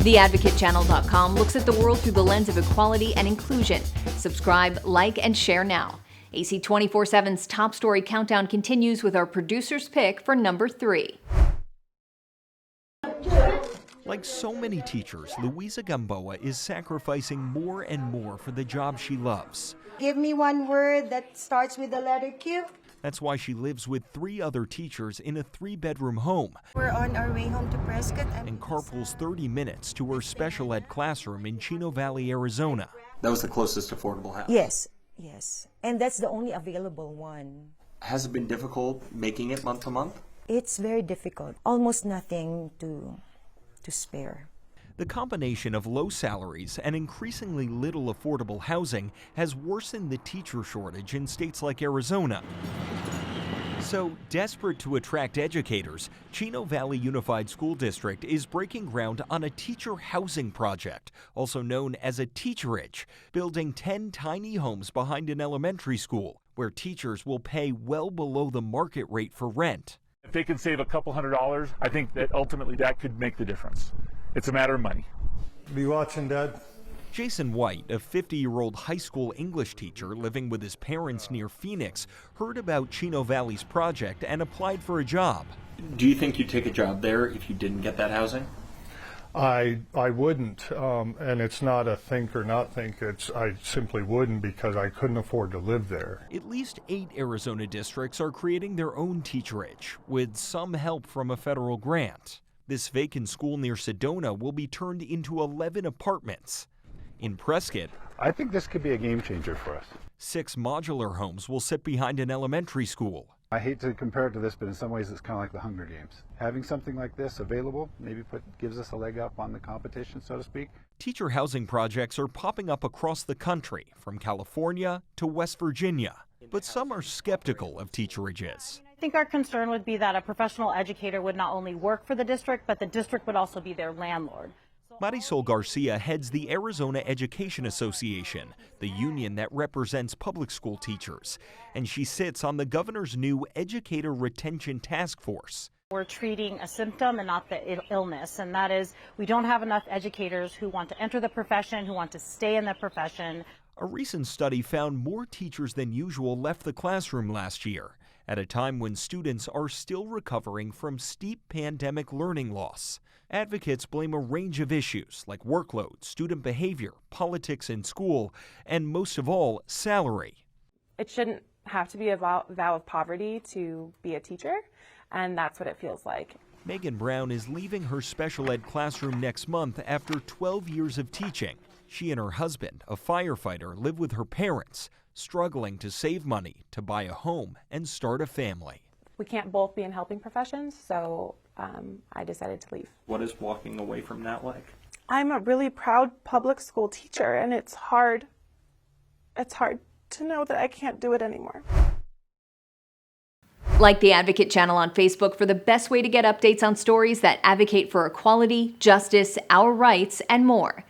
TheAdvocateChannel.com looks at the world through the lens of equality and inclusion. Subscribe, like, and share now. AC 24/7's top story countdown continues with our producer's pick for number 3. Like so many teachers, Luisa Gamboa is sacrificing more and more for the job she loves. Give me one word that starts with the letter Q. That's why she lives with 3 other teachers in a 3-bedroom home. We're on our way home to Prescott. And carpools 30 minutes to her special ed classroom in Chino Valley, Arizona. That was the closest affordable house. Yes. And that's the only available one. Has it been difficult making it month to month? It's very difficult. Almost nothing to spare. The combination of low salaries and increasingly little affordable housing has worsened the teacher shortage in states like Arizona. So, desperate to attract educators, Chino Valley Unified School District is breaking ground on a teacher housing project, also known as a teacherage, building 10 tiny homes behind an elementary school, where teachers will pay well below the market rate for rent. If they can save a couple $100s, I think that ultimately that could make the difference. It's a matter of money. Be watching, Dad. Jason White, a 50-year-old high school English teacher living with his parents near Phoenix, heard about Chino Valley's project and applied for a job. Do you think you'd take a job there if you didn't get that housing? I wouldn't, and it's not a think or not think. I simply wouldn't because I couldn't afford to live there. At least 8 Arizona districts are creating their own teacherage, with some help from a federal grant. This vacant school near Sedona will be turned into 11 apartments. In Prescott, I think this could be a game changer for us. 6 modular homes will sit behind an elementary school. I hate to compare it to this, but in some ways it's kind of like the Hunger Games. Having something like this available maybe gives us a leg up on the competition, so to speak. Teacher housing projects are popping up across the country, from California to West Virginia. But some are skeptical of teacherages. I think our concern would be that a professional educator would not only work for the district, but the district would also be their landlord. Marisol Garcia heads the Arizona Education Association, the union that represents public school teachers, and she sits on the governor's new Educator Retention Task Force. We're treating a symptom and not the illness, and that is we don't have enough educators who want to enter the profession, who want to stay in the profession. A recent study found more teachers than usual left the classroom last year, at a time when students are still recovering from steep pandemic learning loss. Advocates blame a range of issues like workload, student behavior, politics in school, and most of all, salary. It shouldn't have to be a vow of poverty to be a teacher, and that's what it feels like. Megan Brown is leaving her special ed classroom next month after 12 years of teaching. She and her husband, a firefighter, live with her parents, struggling to save money to buy a home and start a family. We can't both be in helping professions, so I decided to leave. What is walking away from that like? I'm a really proud public school teacher, and it's hard. It's hard to know that I can't do it anymore. Like the Advocate Channel on Facebook for the best way to get updates on stories that advocate for equality, justice, our rights, and more.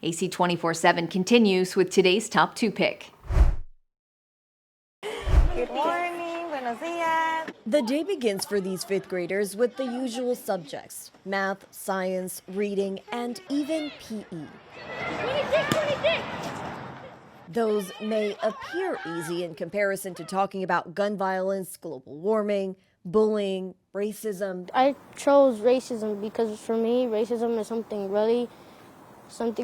AC 24/7 continues with today's top 2 pick. Good morning, buenos dias. The day begins for these 5th graders with the usual subjects: math, science, reading, and even PE. 26. Those may appear easy in comparison to talking about gun violence, global warming, bullying, racism. I chose racism because for me, racism is something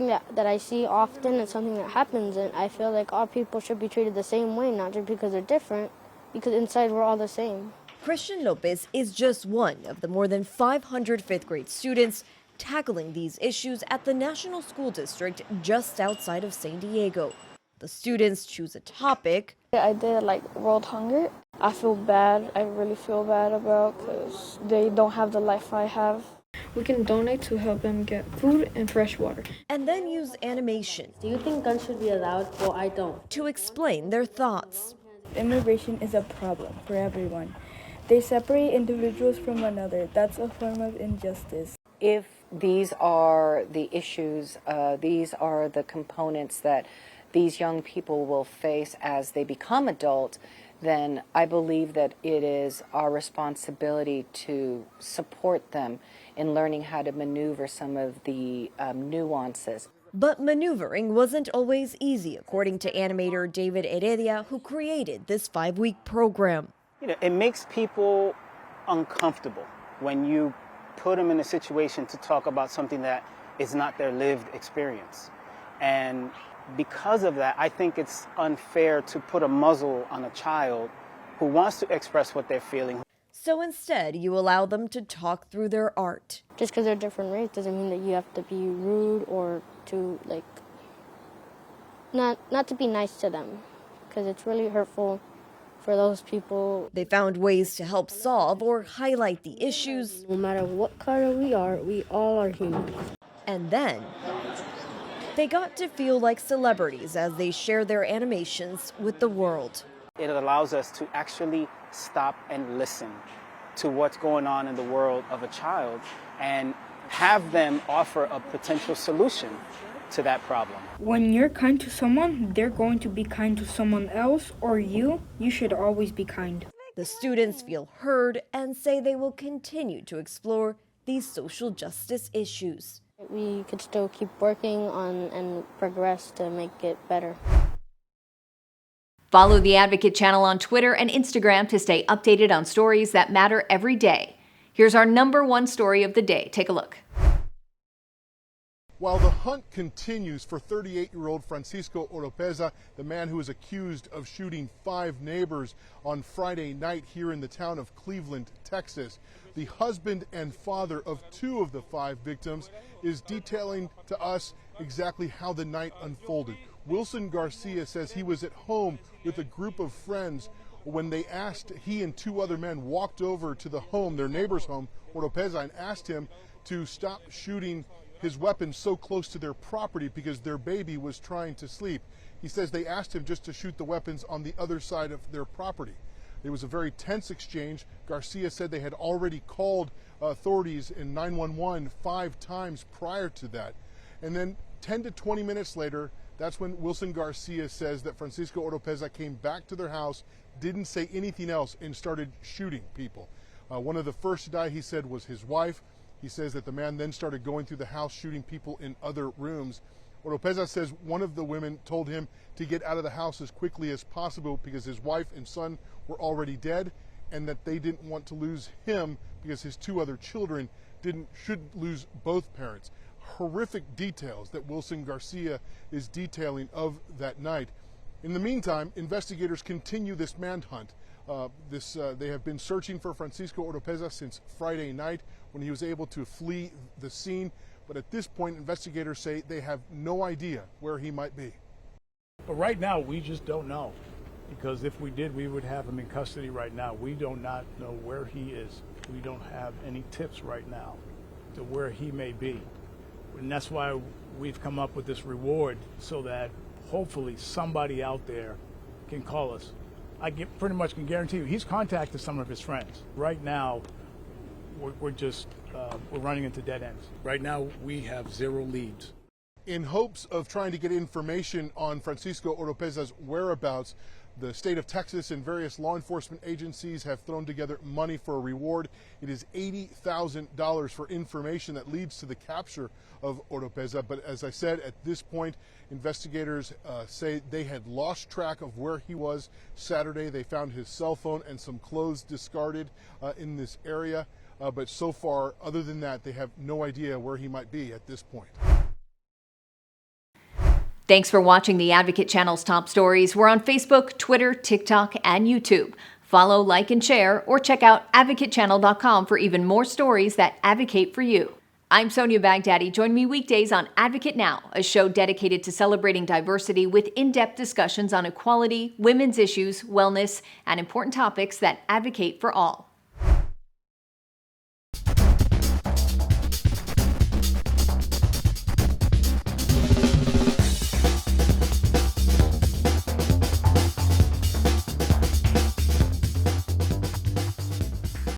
that I see often and something that happens, and I feel like all people should be treated the same way, not just because they're different, because inside we're all the same. Christian Lopez is just one of the more than 500 5th grade students tackling these issues at the National School District just outside of San Diego. The students choose a topic. I did world hunger. I feel bad. I really feel bad about because they don't have the life I have. We can donate to help them get food and fresh water. And then use animation. Do you think guns should be allowed? Well, I don't. To explain their thoughts. Immigration is a problem for everyone. They separate individuals from another. That's a form of injustice. If these are the issues, these are the components that these young people will face as they become adult, then I believe that it is our responsibility to support them in learning how to maneuver some of the nuances. But maneuvering wasn't always easy, according to animator David Heredia, who created this 5-week program. It makes people uncomfortable when you put them in a situation to talk about something that is not their lived experience. And because of that, I think it's unfair to put a muzzle on a child who wants to express what they're feeling. So instead, you allow them to talk through their art. Just because they're different race doesn't mean that you have to be rude or to, like, not to be nice to them, because it's really hurtful for those people. They found ways to help solve or highlight the issues. No matter what color we all are human. And then they got to feel like celebrities as they share their animations with the world. It allows us to actually stop and listen to what's going on in the world of a child and have them offer a potential solution to that problem. When you're kind to someone, they're going to be kind to someone else, or you should always be kind. The students feel heard and say they will continue to explore these social justice issues. We could still keep working on and progress to make it better. Follow the Advocate channel on Twitter and Instagram to stay updated on stories that matter every day. Here's our #1 story of the day. Take a look. While the hunt continues for 38-year-old Francisco Oropeza, the man who is accused of shooting 5 neighbors on Friday night here in the town of Cleveland, Texas, the husband and father of 2 of the 5 victims is detailing to us exactly how the night unfolded. Wilson Garcia says he was at home with a group of friends when they asked, he and 2 other men walked over to the home, their neighbor's home, Oropeza, and asked him to stop shooting his weapon so close to their property because their baby was trying to sleep. He says they asked him just to shoot the weapons on the other side of their property. It was a very tense exchange. Garcia said they had already called authorities in 911 5 times prior to that. And then 10 to 20 minutes later, that's when Wilson Garcia says that Francisco Oropeza came back to their house, didn't say anything else, and started shooting people. One of the first to die, he said, was his wife. He says that the man then started going through the house shooting people in other rooms. Oropeza says one of the women told him to get out of the house as quickly as possible because his wife and son were already dead and that they didn't want to lose him because his 2 other children shouldn't lose both parents. Horrific details that Wilson Garcia is detailing of that night. In the meantime, investigators continue this manhunt. They have been searching for Francisco Oropeza since Friday night when he was able to flee the scene. But at this point, investigators say they have no idea where he might be. But right now, we just don't know. Because if we did, we would have him in custody right now. We do not know where he is. We don't have any tips right now to where he may be. And that's why we've come up with this reward so that hopefully somebody out there can call us. I pretty much can guarantee you he's contacted some of his friends. Right now, we're running into dead ends. Right now, we have 0 leads. In hopes of trying to get information on Francisco Oropeza's whereabouts, the state of Texas and various law enforcement agencies have thrown together money for a reward. It is $80,000 for information that leads to the capture of Oropeza. But as I said, at this point, investigators say they had lost track of where he was Saturday. They found his cell phone and some clothes discarded in this area. But so far, other than that, they have no idea where he might be at this point. Thanks for watching the Advocate Channel's top stories. We're on Facebook, Twitter, TikTok, and YouTube. Follow, like, and share, or check out advocatechannel.com for even more stories that advocate for you. I'm Sonia Baghdadi. Join me weekdays on Advocate Now, a show dedicated to celebrating diversity with in-depth discussions on equality, women's issues, wellness, and important topics that advocate for all.